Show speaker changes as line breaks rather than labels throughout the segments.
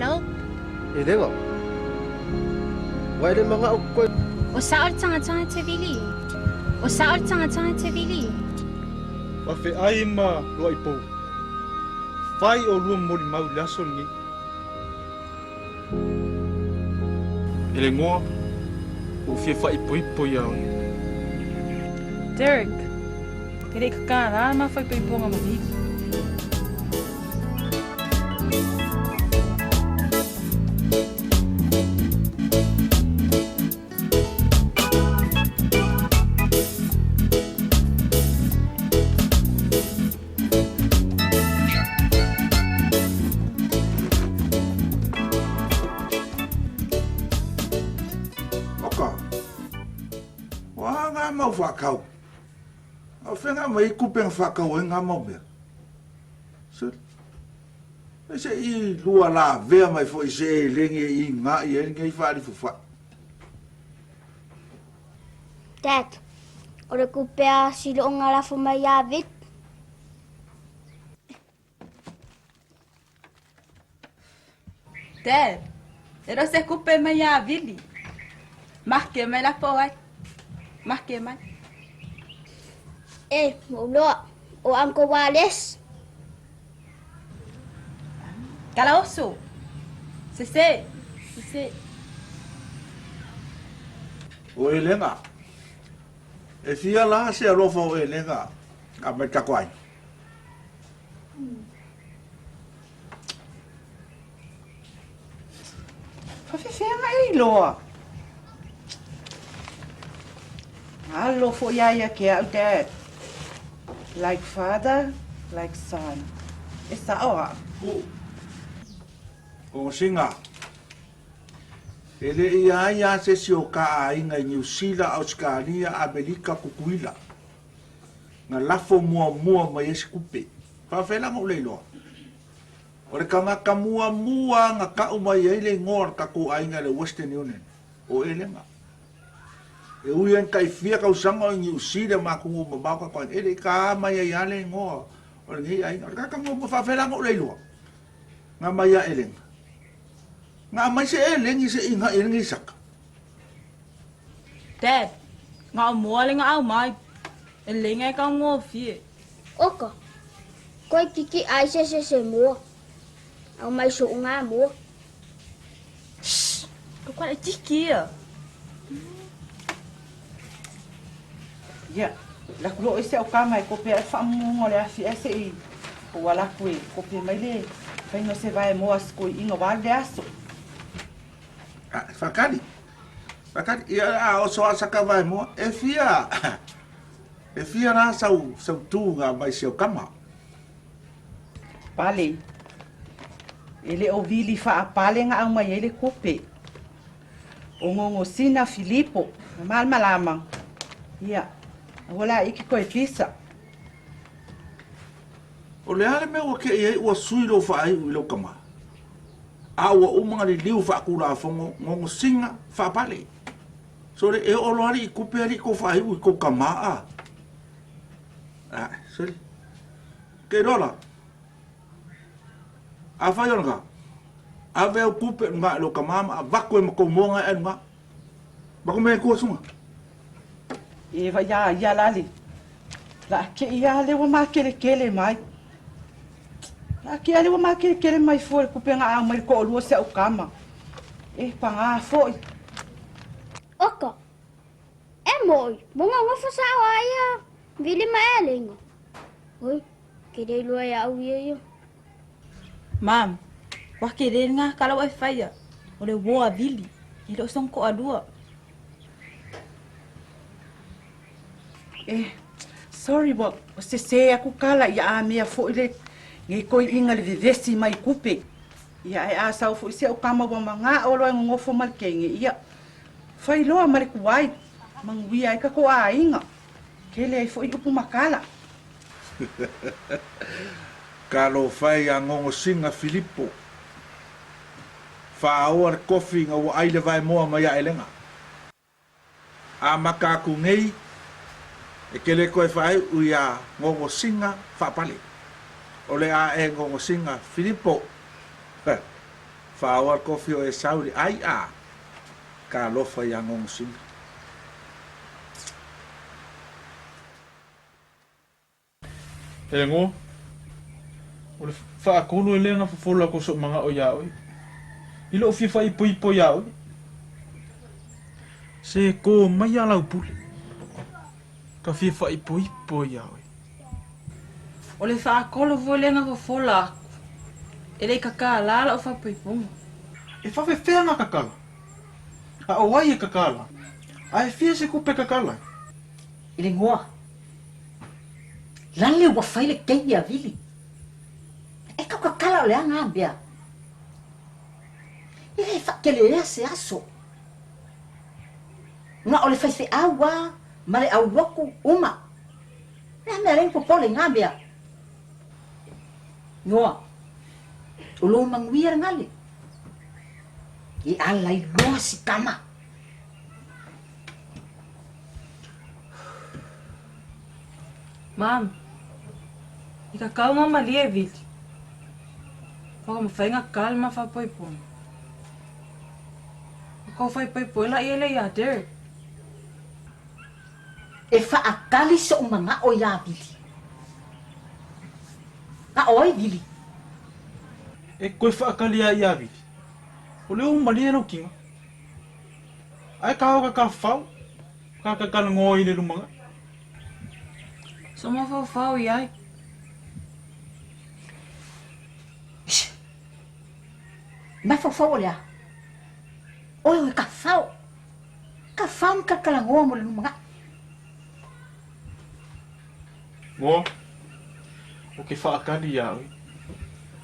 Hello?
Dengar. Wai le mga ukkoy.
O saan tanga-tanga te Vili? O saan tanga-tanga te Vili?
Wafe ai ma lo ai po. Fai o lua mori mau laso ni. Ele ngoa. O fie fai po ya.
Derek, kiri kakara ma fai po nga mami.
Mau whakau. A whenga mai kupeng whakau e ngā mau mea. So, e se I lua la vea mai fo I se e lengi I ngā I e ngai whaari fuwha.
Dad, ore kupea silo o ngā lafo mai a vit.
Dad, ero se kupe mai a Vili. Mahke mai la po ai. Mahke mai.
Mauloa, o Uncle Wallace.
Kala oso. Sese.
O e lenga. E fia la se alofa o e lenga. A mai takwai.
Whawhiwhenga I loa. Alo fo iaia ke au Dad. Like father, like son. E sa oa.
O singa. Ele ia se si o ka a inga I New Zealand, Australia, Amerika, kukuila. Nga lafo mua mai esi kupe. Whawhela ngau leiloa. O le kamaka mua nga ka umai eile ngor ka ko a inga le Western Union. O ele nga. E uien kai fia ka usanga I New Zealand ma kungu mabaka kwa ele ka mai ai ale ngor. O le ngi ai nga ka ngau whawhela ngau leiloa. Nga mai a ele nga. Nga mai se elengi se inga elengi saka.
Dad, ngā mua le ngā au mai. E lenga ka ngō fie.
Oka, koe kiki ai se mua. Au mai so ngā mua.
Shhh, ko kwa le tiki ia.
Ia, la kulo ese o kama e kope ai whamungo le afi ese I. O wala koe, kope mai le. Whaino se vai moa sko I inga wale aso.
Fakari. Ia a o soa saka vai mo. E fia. E fia na sau tu nga mai se o kama.
Pale. Ele o Vili wha a pale nga au mai ele kope. O ngongo sina Filipo. Mal malamang. Ia. Wala iki koe pisa.
O le ale me o ke e ua sui lo wha ai ui lo kama. A ua umanga li liu wha kura fongo ngongo singa wha pale. So le e o loari I kupe ali ko wha ai ui ko kama a. Sorry. Ke rola. A whai ona ka. A veo kupe nga lo kama a wako e mako monga e nga. Bako me kua sunga.
E vai ia lali. La ke ia le wa ma kele mai. La ke ale wa ma kele mai fo ku penga a mai ko lu se o kama. E panga foi.
Oka, moi, bunga ngofa sa waya. Vili ma elingo. Oi, kere lua ya au yo.
Mam, wake re nga kala wai whaia. O le woa Vili. I lo son ko alua.
Sorry bo, se aku kala ia a mea fo ile ngi koi inga le vivesi mai kupe. Ia e a sau fo se o kama wa manga o lo ngofo mal kenge ia. Fai loa mari kuai. Mangwi ai ka ko a inga. Kele ai fo I upu makala.
Kalo fai a ngongo singa Filipo. Fa aor kofi nga wa aile vai moa mai a elenga. A makaku ngei. E kele koe whae uia ngongo singa whapale. O le a e ngongo singa Filipo. whaawar kofi o e sauri ai a. Ka lofa i angong sila.
E ngō, o le whaakolo e lenga whafola ko so mga o iau. Ilo o fifa i po iau. Se ko mai alau pule. Ka fifa i po iau.
O le whaakolo volenga whafola aku. E rei kakala o whapaipunga.
E whawewhea ngā kakala. A o ai e kakala. A e whia se kupe kakala.
I le ngoa. Lale ua whaile kei a Vili. E kau kakala o le anga bea. I le whakele ea se aso. Nga o le whaife aua, ma le au waku uma. Rea mea reng popole ngā bea. Ngoa. Ulo manguia ngale. I alai loa si Tama.
Mam, i ka kaunga mali e Vili. Waka mawhainga kalma whapoipona. Waka whaipoipoila i ele ia Derek.
E whaakali so mga o ia Vili. A oi Vili.
E koe whaakali a ia Vili. O leo mali e no kinga. Ai ka hoka ka whau. Ka kakala ngō i le rumanga.
So ma whau i ai.
Mai whawhau lea. Oi oi ka whau. Ka whau ka kalangoa mo le mga.
Ngō. O ke whaakali ia oi.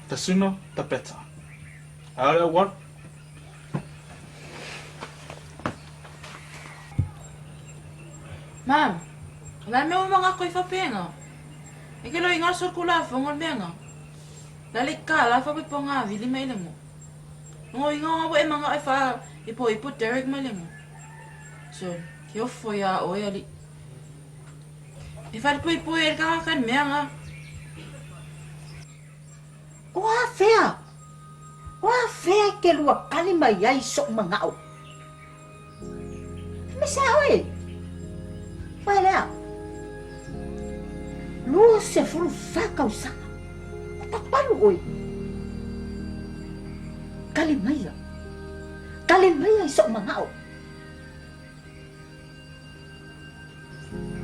Ta suna, ta peta. Aare wan.
Mam, lai me o mga koe whapenga. E ke loi ngā sokula whonga menga. Lali ka la whapiponga Vili mai le mo. Ngo i ngā e mga e wha i po Derek mai le mo. So, ke ofo ia oi ali. E wha po e kakan menga.
Oa fea. Oa fea ke lua kali mai ai so mga o. Me sa oi. Vai lea. Lua se furu whakau sanga. Tapalu oi. Kali mai a. Kali mai ai so mga o.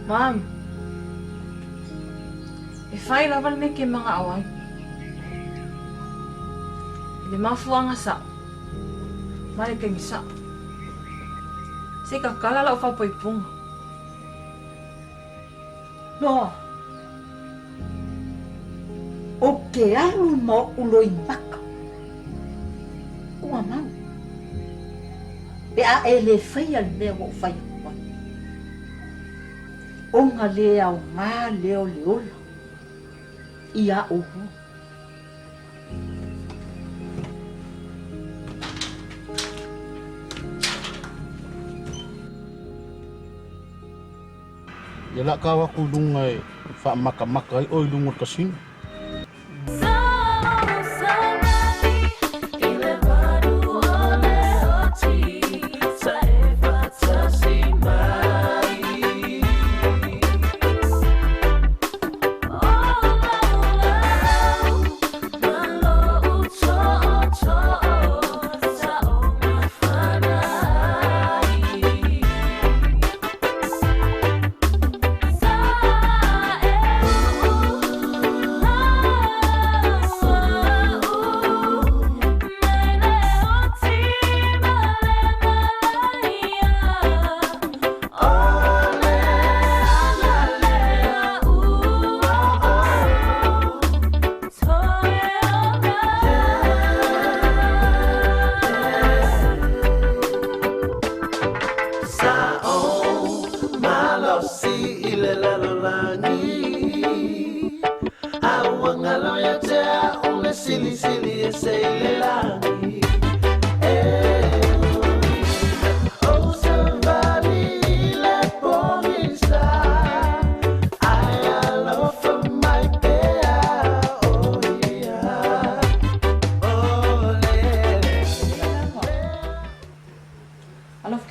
Mam, e whai lawal me ke mga awai. Le mafuanga sa. Mare ke ngisa. Se ka kala la o whapoipunga.
No. O ke aru mo uloi maka. Ua mau. E a e le whaia lea o whaia kua. O ngā lea o ngā leo leola. I a ohu.
Ia la kawa ku lunga e wha maka i oi lunga kasino.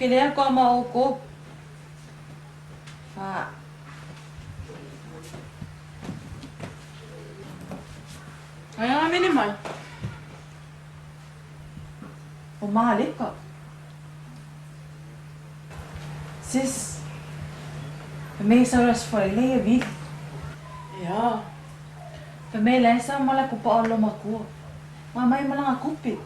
Kaya ko mauko. Fa. Ayaw nga minimal. Pumalik ka. Sis, may saras for ilay, Vili. Ja. För mig läser man lägger på alla makor. Mamma är malang kupit.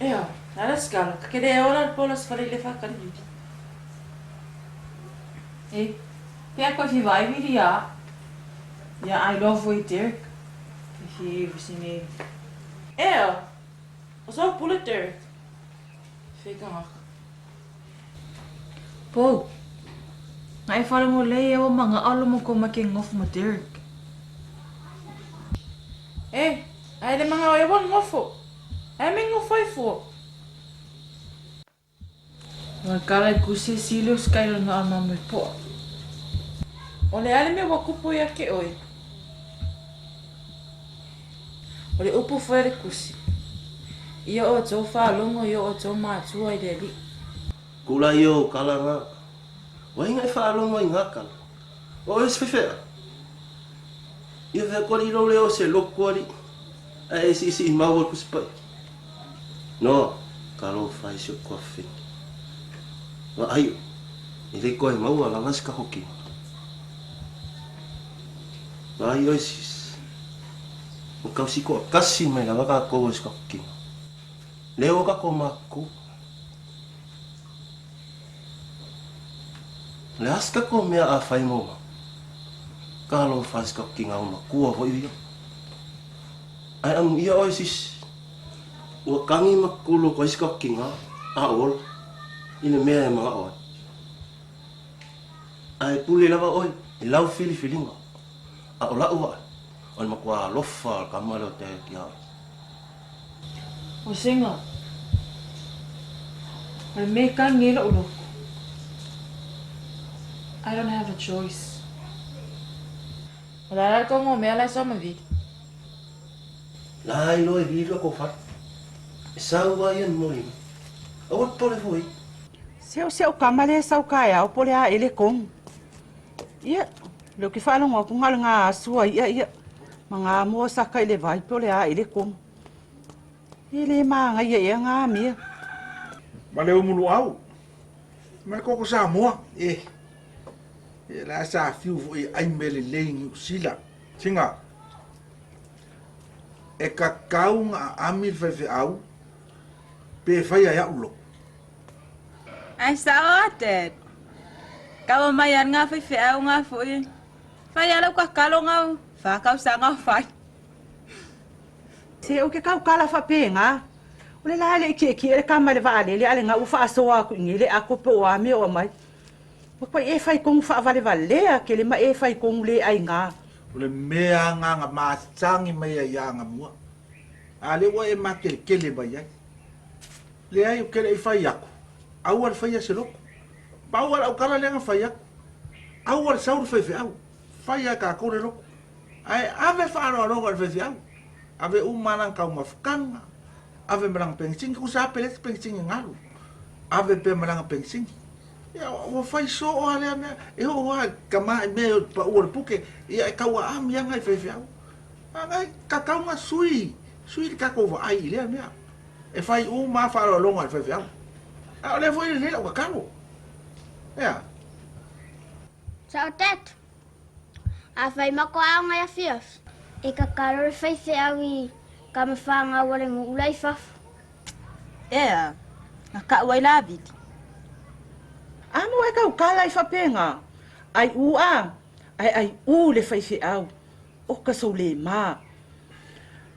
Ja, det ska. Kaya det oral på las för ilay fakar ju. Kaya ko si Vai Vili ja. Ja, I love you, Dirk. If you see me. Ja. Och så bullet Dirk. Fick han. Po. Nga ifala mo leia o mga alo mo ko makingof mo Dirk. Ay de mga oyawan ngofo. Ay may ngofay fo. Magkalay ko si Silius kayo nga amamoy po. Ole ale me wakupo yake oy. Ole upo fere kusi. Iyo o tso fa longo yo o tso ma tso ai deli.
Kula yo kala nga. Wai ngai fa longo inga kala. O es fefe. Ia ve ko ro leo se lokori. Ai si ma wo kuspai. No, kalo fa iso kofi. Wa ai. Ile ko ma wa la ska hoki. Ai oisis. O kausi ko kasi mai la ka ko ska hoki. Leo ka ko mako. Le aska ko mea a whai moa. Kalo whaska ki ngā uma kua hoi ia. Ai am ia oisis. Ua kangi makulo ko iska ki ngā a ol. Ine mea e mga oi. Ai pule lava oi. I lau fili ngā. A o lau ai. O ni makua lofa kamalo te ki hao.
O singa. Ai me kangi la ulo. I don't have a choice. Wala ko mo mea lai sama Vili.
Lai lo e vilo ko what. E sau ai an moi. Awat pole foi.
Seu kamale sau kaya o pole a ele kong. Ia, lo ki whalongo ko ngala ngā asua ia. Mga mo saka ele vai pole a ele kong. Ele maa ngai ia ngā mea.
Ma leo mulu au. Ma ko Samoa. E la sa fiu fu ai mele leing sila. Singa. E ka kaunga amil fe au. Pe fai ya ulo.
Ai sao Dad. Kau mai an nga fe au nga fu. Fai ala ka kalo nga fa kau sa nga fai.
Se o ke kau kala fa penga. Ole la le ki e kamale vale le ale nga ufa asoa ku ngile ako pe o ame o mai. Maka e fai kong fa vale valea ke le ma e fai kong le ai nga.
Ole mea nga matangi mai ya nga mua. Ale wa e makele ba ya. Le ai o kele fai yako. Awal fai ya selok. Bawal au kala le nga fai yako. Awal saur fai au. Fai ya ka ko le loko. Ai ave fa ro ro fai au. Ave umanang kau mafkanga. Ave melang pengsing ku sa pelet pengsing ngalu. Ave pe melang pengsing. Ya o fai so o ale ana e o kama me pa o puke ia ka wa am yang ai fefeu. Ai ka ka nga sui ka ko va ai le me. E fai o ma fa lo longa fefeu. A le foi le o ka ko. Ya.
Sao tet? A fai mako au ngai afios. E ka karo fai se awi ka me whanga wale ngu ulai faf.
Ea. Na ka wai la Vili.
Amo e kau kala i whapenga. Ai ua. Ai u le whai au. O ka so le ma.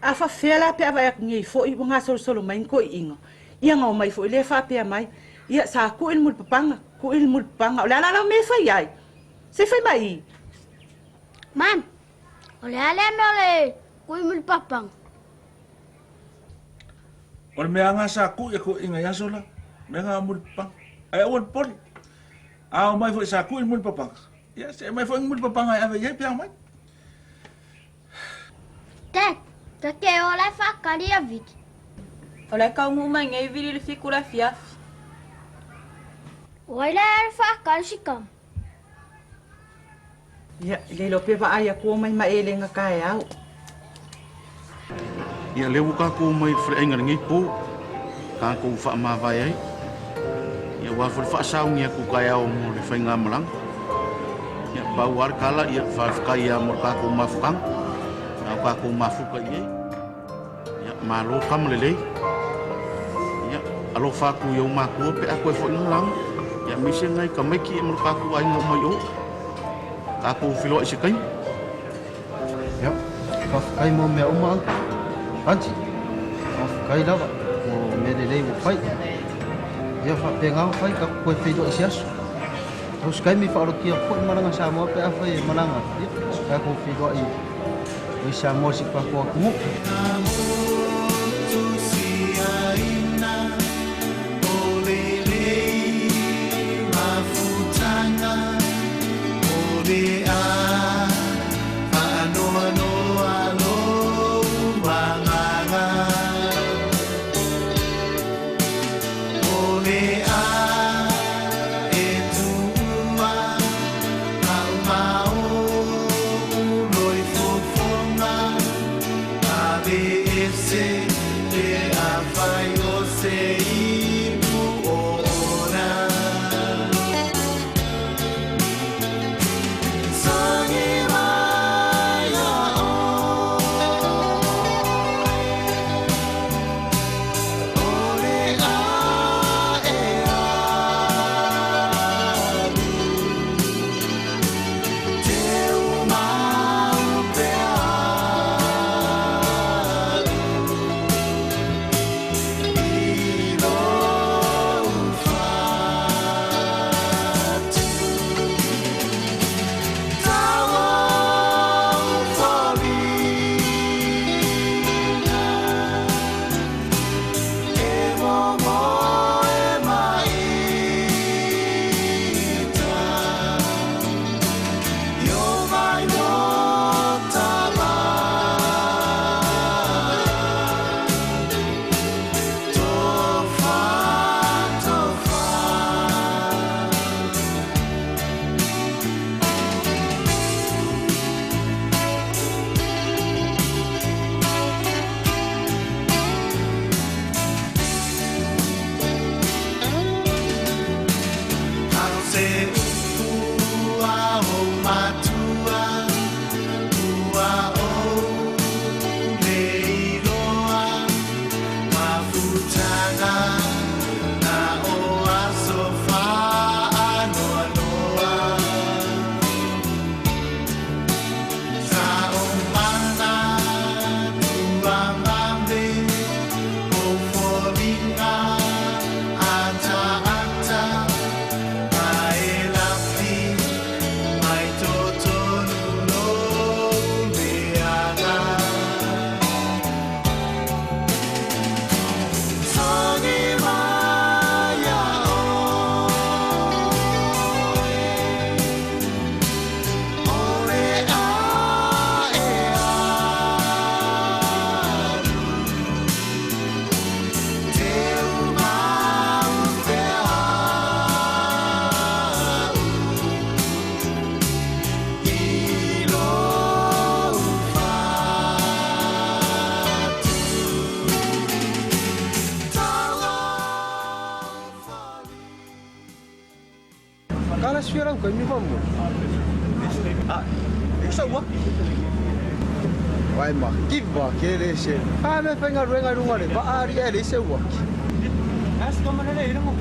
A whawhela pe awa e ngi fo i mga solo mai ko i inga. Ia ngau mai fo i le whapea mai. Ia sa ku il mul papanga. Ku il mul papanga. O la me whai ai. Se whai mai.
Man. Ole ale me ole. Kui mul papang.
Ole mea nga sa ku e ko inga yasola. Mea nga mul pang. Ai on poli. Au mai foi sa ku il mul papang. Ya se mai foi mul papang ai ave ye piang mai.
Tet. Ta ke ole whakari a Vili.
O lai kau ngu mai ngai Vili le fikula fiafi.
Wai la whaakal sikam.
Ia, le lo pe ai a ko mai ele nga kai au.
Ia leu ka ko mai freinga ngi po. Ka ko fa ma vai ai. Ia wa fa sa ngi ku kai au mo le fainga malang. Ia ba war kala ia fa kai ia mo ka ko mafukang. Ka ko mafuka ia. Ia malo kam le. Ia alo fa ku yo ma ku pe a ko fo lang. Ia misi ngai ka mai ki mo ka ku ai mo mo yo. Aku filo isi kain.
Ya, kai mo me uma. Anji. Kai lava. Mo me de lei mo fai. Ya fa penga fai ka ko filo isi as. Terus kai mi fa ro kia ko malanga Samoa pe afai malanga. Ya, ka ko filo ai. Oi Samoa si pa ko ku.
Sfera ko mi vamo. Isa wa. Wai ma kiva kele se. Ha me fenga ruenga rungare ba ari ele se wa. As ko manale ira mo.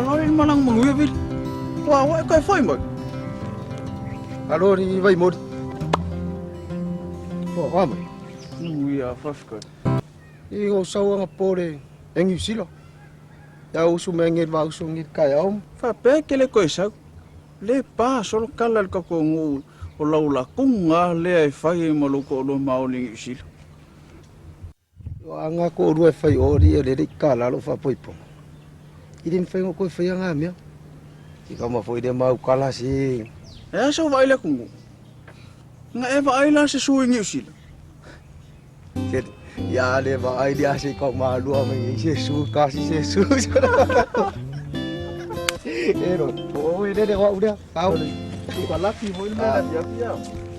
whaaloi malang manguia Vili. Wa kai whai mai.
Alo ni vai mori. Wa mai.
Manguia whafkai.
I go sauanga pore engi silo. Ya usu mengi wa usu ngi kai au.
Whape kele koe sau. Le pā solo kala ka ko ngu o laula kunga le ai whai e maloko o lo maolingi silo.
Anga ko rua fai ori e le kala lo fa poipo. Idin fai ko fai anga mia. Ika ma foi de mau kala si.
E so vai le kungu. Nga e vai la se suingi silo.
Ya le va ai dia si ko ma lua me se su kasi se su. Ero, o e de wa udah kau.
Ka laki hoi me la dia pia.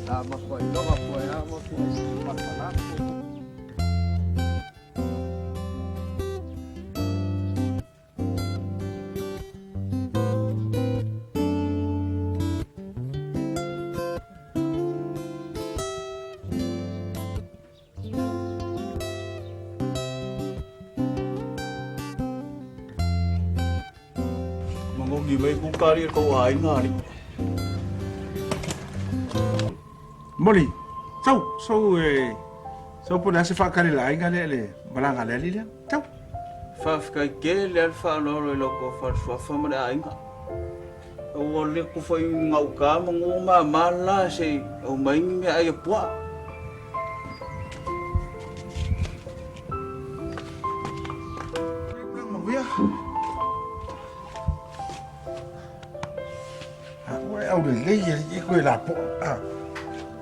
Ma ko no ma ko ya ma ko ma kala.
Mangogi mai ku kari ko ai ngari.
Moli, sau pun nasi whakari lai ngale le malanga le lilia. Tau.
Whafkai ke le al whanoro i loko whawha mare ainga. O le ku whai ngau ka mangu ma mala se o maingi me ai a pua.
Manguia. Wai au le leia i koe la po.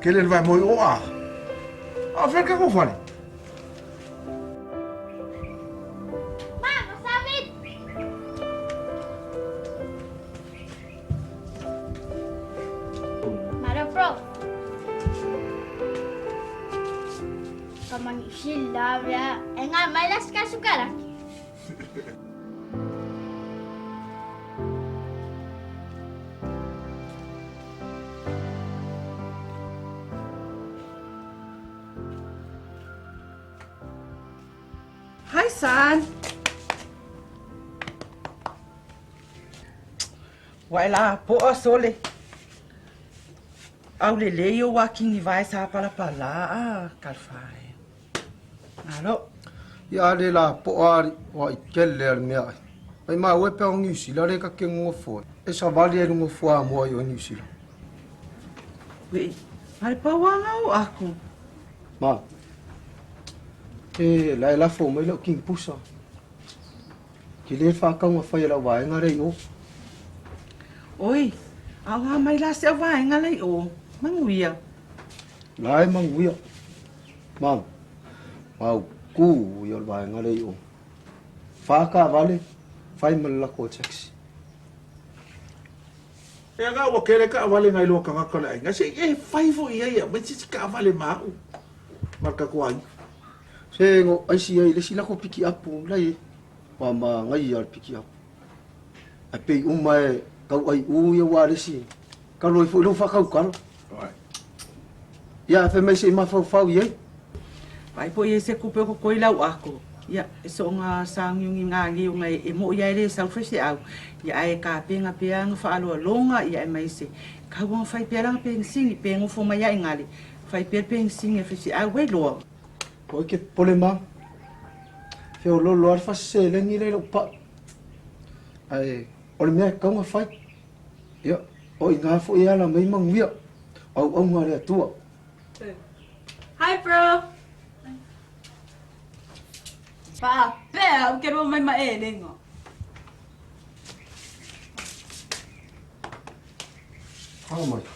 Ke le vai moi o a. A fer ka ko fale.
Mama, Savai'i! Mara bro. Kamang sila ya. Nga malas ka sukara.
Hi, son. Waila, po sole. Au le leo walking i vai sa pala pala kalfai. Alo.
Ya le la po ari wa ikelle al mea. Ai ma we pe ngi sila le ka ke ngo fo. E sa vali e ngo fo a mo yo ngi sila.
Wei, ai pa wanga o aku.
Ma. E la fo mai lo king pusa. Ki le fa ka ngo fa ya la wa ngare yo.
Oi, awa mai la se vai ngalai o. Manguia.
Lai manguia. Mam. Mau ku yo wa ngare yo. Fa ka vale. Fai mal la ko taxi.
E nga wa kele ka wale ngai lo ka ka lai. Nga se e fai fo ia me si ka vale ma. Marka ko ai.
Se ngo ai si ai le sila ko piki apu lai. Wa ma ngai al piki apu. A pe umai kau ai u ya wa le si. Ka loi fo lo fa kau ka. Ya fe mai se ma fa ye.
Pai po ye se kupe ko koi lau ako. Ya, so nga sang yung ngangi yung ay mo ya le sa fresh au. Ya ai ka penga peang fa alo longa ya mai se. Ka wong fai pelang peng sing peng fo mai ya ngali. Fai peng sing e fresh au we lo.
O ke problema. Fe o lo fa se le ni le pa. Ai, o le me ka nga fai. Ya, o nga fo ya la mai manguia. Au nga le tua.
Hi, bro. Pa, pea, o quero mai maelengo.
How much?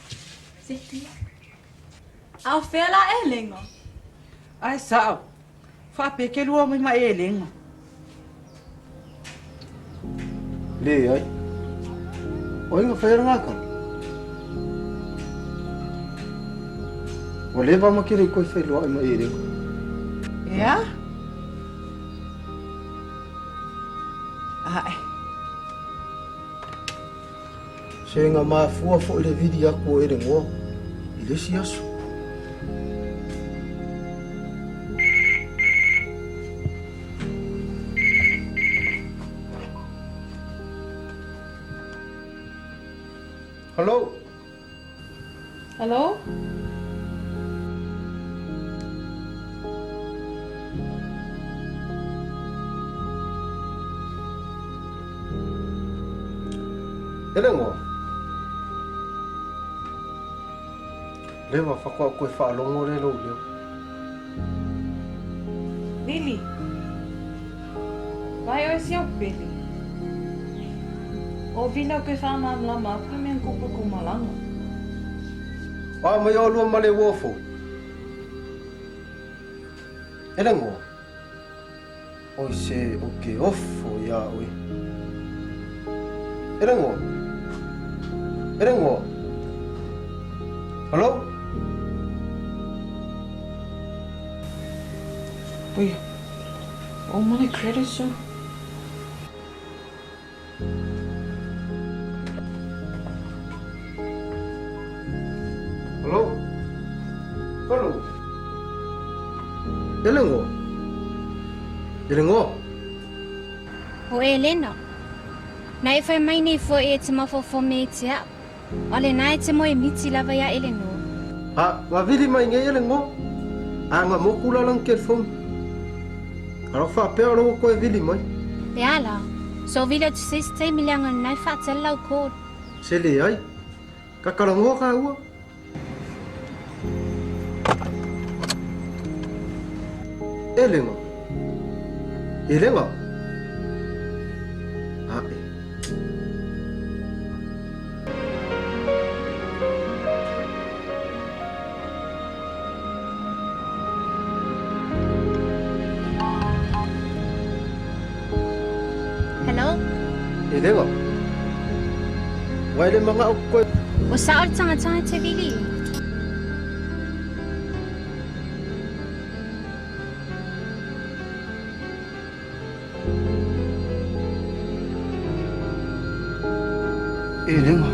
Siti. Au fela elengo.
Ai sao. Fa pe ke lo mai elengo.
Le ai. O nga fa nga ka. O le va ma kere ko fa lo mai ere.
Ya? Ai.
Se nga ma fua fo le video ko ere ngo. Ile si aso. Hello?
Hello?
Elengo. Lewa whakua koe whaalongo re lo leo.
Vili. Vai o esse é o Vili. O Vili é o que fala mais lá, mas para mim culpa com malanga.
Wa mai o lua male wofo. Elengo. Oi se o que ofo ya oi. Elengo. Elengo. Hello?
Oi. Oh my credit sir.
Hello? Hello? Elengo? Elengo?
O Elena. Na e whai mai nei fo e te mawhawha me te au. Ole na e te moe miti lava ia Elena.
Ha, wa Vili mai ngai Elengo? Anga mokula lang kerfon. Aro wha pēo ro koe Vili mai.
Te ala. So vila tu se te milianga nai wha lau kōd.
Se le ai. Kakarango ka ua. Elengo. Elengo. Ah,
Hello?
Elengo. Waile mga o koe.
O sa or tanga te Vili.
Elengo.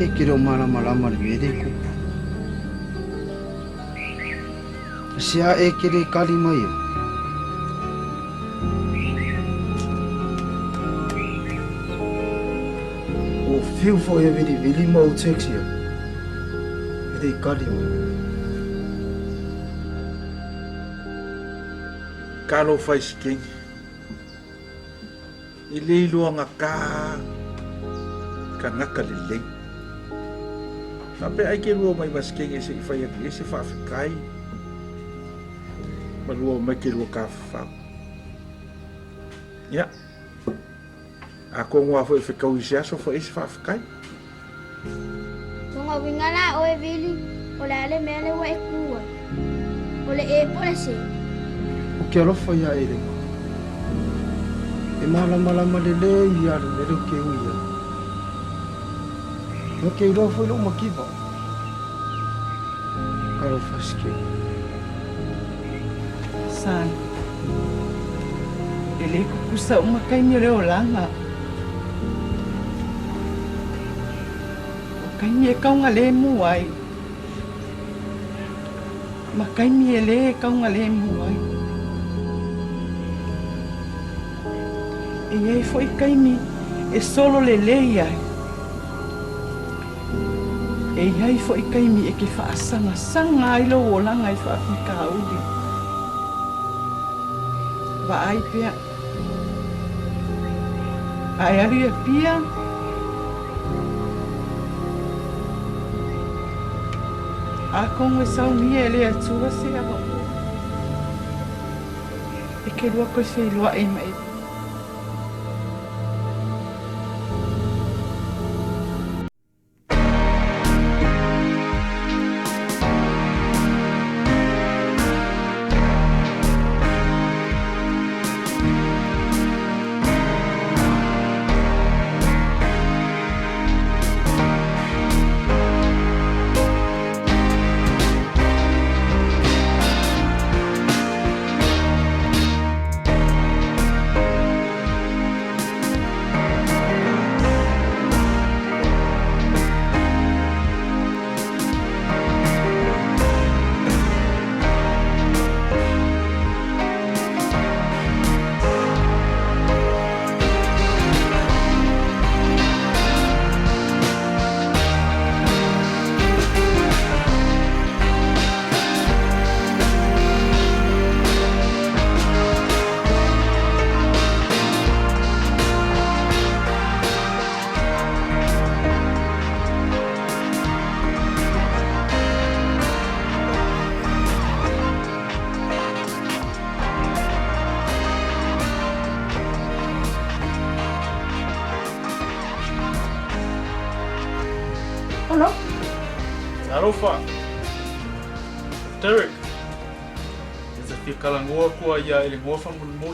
E kiro malama le mede kupu. Sia e kere kali mai o. O fiu fo e Vili mo o taxi o. E kali mai.
Kalo fai sikeng. I le iluanga ka ngaka le leng. Tape ai ke lua mai masikeng e se i fai ati e se whawhikai. Ma lua mai ke lua ka whau. Ia. A ko ngua fo e whikau i se aso fo e se whawhikai.
Tunga wingala o e Vili. O le ale mele wa e kua. O le e pole se.
O ke alofa ia e lengo. E malama le le ia le lo ke uia. No ke ilo foi lo makiva. Karo faske.
San. Ele kukusa uma kai mi leo langa. O kai mi kaunga le muai. Ma kai mi ele kaunga le muai. E aí foi kai mi e solo le ai. E aí foi kai mi e ke fa sanga ai lo langa i fa fika uli. Va ai pia. Ai ali e pia. A como são ele a tua se a bom. E que lua ko se lua e mai.
Hello?
Alofa. Derek. Esa fikalangua kua ia ele ngua famulmul.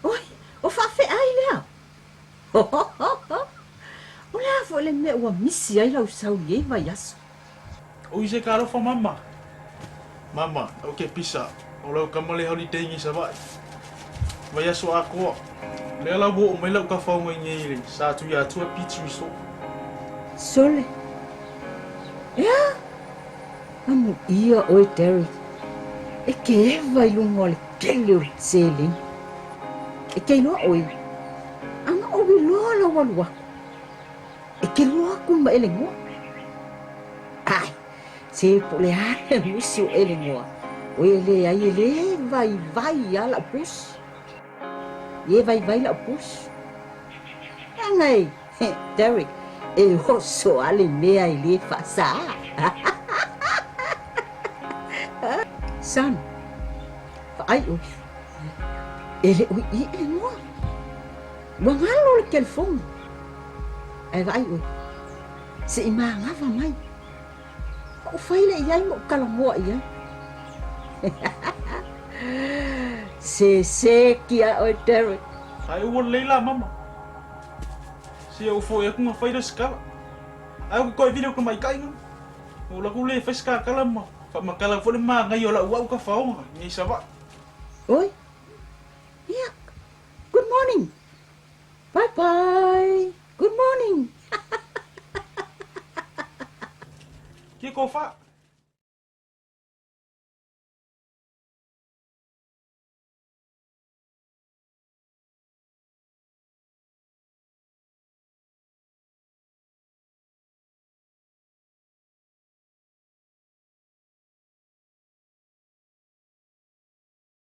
Oi, o whawhiai lea. O lea fo le mea ua misi ai lau sau iei vai aso.
O ise ka alofa mama. Mama, au ke pisa. O lau kamale holiday ngi Savai'i. Vai aso a koa. Lea lau bo o mai lau ka whaunga ngei sa tu ia tua pichi so.
Sole. Ea. Amu ia oi Derek. E ke vai lunga o le kele o le tseling. E ke loa oi. Anga owi loa la walua. E ke loa kuma ele ngoa. Ai, se po le are musi o ele ngoa. O ele ai ele vai ala pus. Ye vai la pus. Angai, Derek, e hoso ale mea ele fasa. Son, ai oi. Ele oi i ele ngoa. Wangalo le telefon. Ai vai oi. Se ima ngava mai. O faile iai mo kalamoa iai. Se kia oi Derek.
Ai ua leila mama. Se au fo e kunga faida skala. Ai au koe video ko mai kainga. O la kule feska kalama. Fa makala fo le ma ngai ola ua ka faonga ngi Savai'i.
Oi. Yeah. Good morning. Bye. Good morning.
Ki ko fa?